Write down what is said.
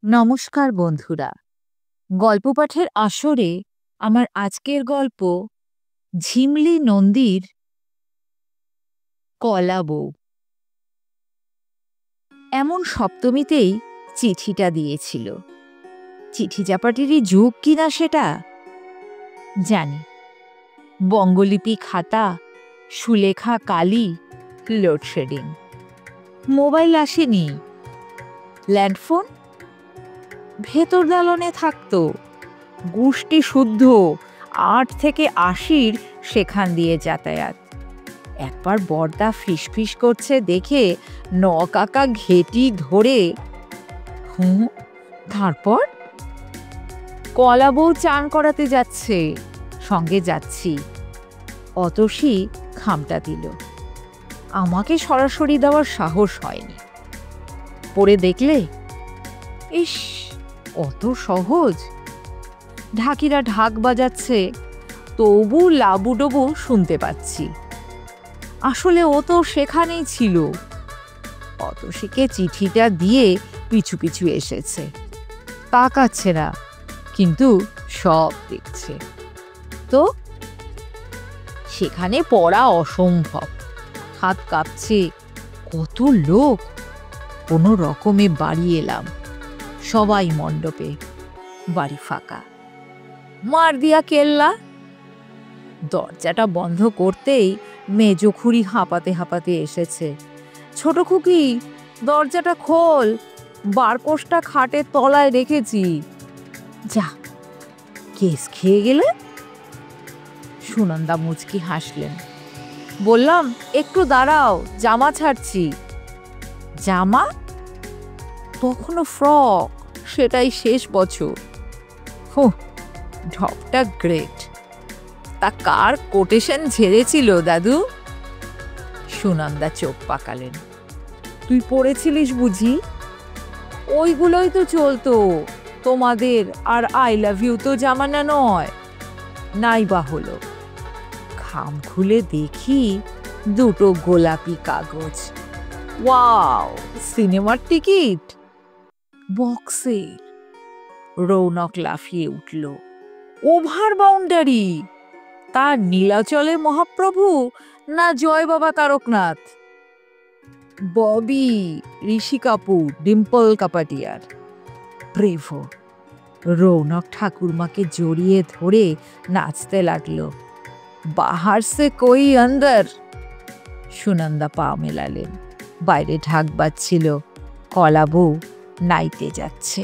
নমস্কার বন্ধুরা, গল্প পাঠের আসরে আমার আজকের গল্প ঝিমলি নন্দীর কলা বউ। এমন সপ্তমীতেই চিঠিটা দিয়েছিল। চিঠি চাপাটিরই যুগ কিনা সেটা জানি। বঙ্গলিপি খাতা, সুলেখা কালি, লোডশেডিং। মোবাইল আসেনি। ল্যান্ডফোন ভেতর দালনে থাকতো, গোষ্ঠী শুদ্ধ ৮ থেকে ৮০ সেখান দিয়ে যাতায়াত। একবার বড়দা ফিসফিস করছে দেখে কাকা ঘেটি ধরে তারপর কলা বউ চান করাতে যাচ্ছে, সঙ্গে যাচ্ছি। অতসী খামটা দিল। আমাকে সরাসরি দেওয়ার সাহস হয়নি। পড়ে দেখলে, ইস অত সহজ। ঢাকিরা ঢাক বাজাচ্ছে, তবু লাবুডবু শুনতে পাচ্ছি। আসলে ও তো সেখানেই ছিল। অতসীকে চিঠিটা দিয়ে পিছু পিছু এসেছে। তাকাচ্ছে না, কিন্তু সব দেখছে। তো সেখানে পড়া অসম্ভব। হাত কাঁপছে। কত লোক! কোনো রকমে বাড়ি এলাম। সবাই মণ্ডপে, বাড়ি ফাঁকা। মার দিয়া কেল্লা। দরজাটা বন্ধ করতেই মেজো খুড়ি হাঁপাতে হাঁপাতে এসেছে। ছোট খুকি, দরজাটা খোল, বারকোষটা খাটের তলায় রেখেছি। যা, কেস খেয়ে গেলে। সুনন্দা মুচকি হাসলেন। বললাম, একটু দাঁড়াও, জামা ছাড়ছি। জামা? তখনও ফ্রক, সেটাই শেষ বছর। ঢপটা গ্রেট। তা কার কোটেশন ঝেড়েছিল দাদু? সুনন্দা চোখ পাকালেন। তুই পড়েছিলিস বুঝি? ওইগুলোই তো চলতো তোমাদের। আর আই লাভ ইউ তো জামানা নয়। নাই বা হলো। খাম খুলে দেখি দুটো গোলাপি কাগজ। ওয়াও, সিনেমার টিকিট বক্সে। রৌনক লাফিয়ে উঠল। Over boundary! তার নীলাচলের মহাপ্রভু না জয় বাবা তারকনাথ? ববি, ঋষি কাপুর, ডিম্পল কাপাটিয়ার। ব্রেভো! রৌনক ঠাকুরমাকে জড়িয়ে ধরে নাচতে লাগলো। বাহার সে কই অন্দর। সুনন্দা পা মেলালেন। বাইরে ঢাক বাজছিল। কলা বউ নাইতে যাচ্ছে।